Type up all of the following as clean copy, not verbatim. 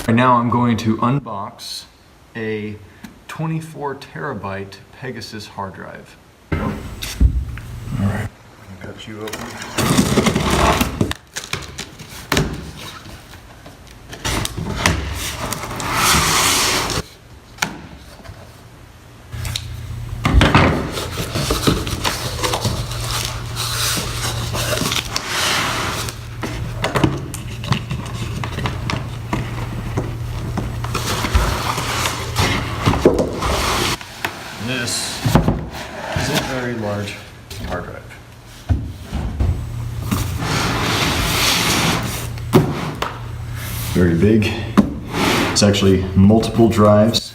Right now I'm going to unbox a 24 terabyte Pegasus hard drive. Alright, got you open. This isn't very large hard drive. Very big. It's actually multiple drives.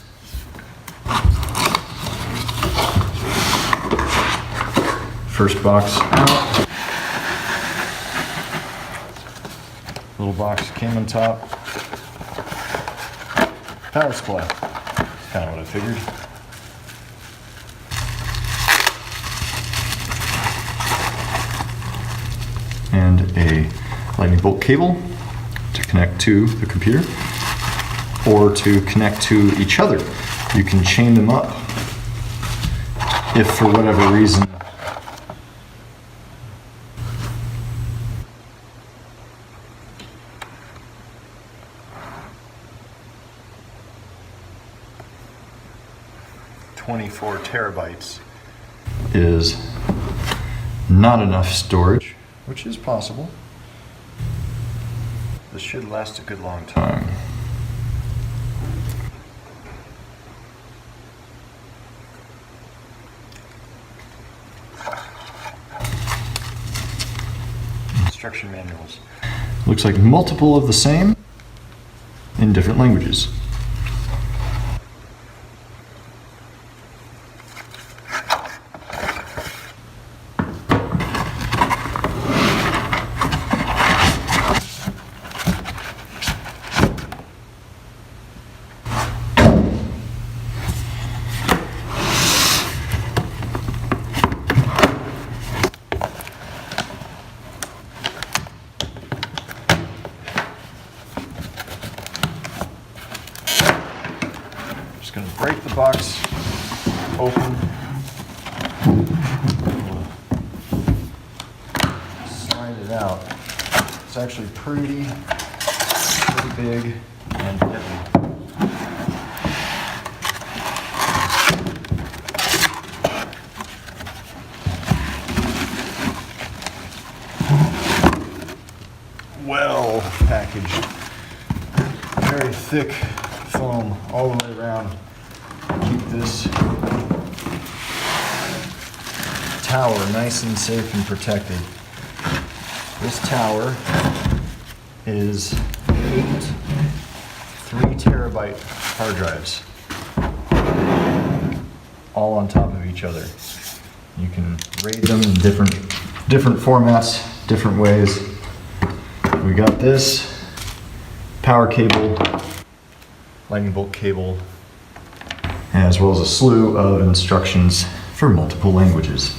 First box out. Little box came on top. Power supply. That's kind of what I figured. And a lightning bolt cable to connect to the computer or to connect to each other. You can chain them up if for whatever reason .24 terabytes is not enough storage, which is possible. This should last a good long time. Instruction manuals. Looks like multiple of the same in different languages. Just going to break the box open, slide it out. It's actually pretty big and heavy. Well packaged, very thick foam all the way around. Keep this tower nice and safe and protected. This tower is 8 3-terabyte hard drives, all on top of each other. You can RAID them in different formats, different ways. We got this power cable, lightning bolt cable, as well as a slew of instructions for multiple languages.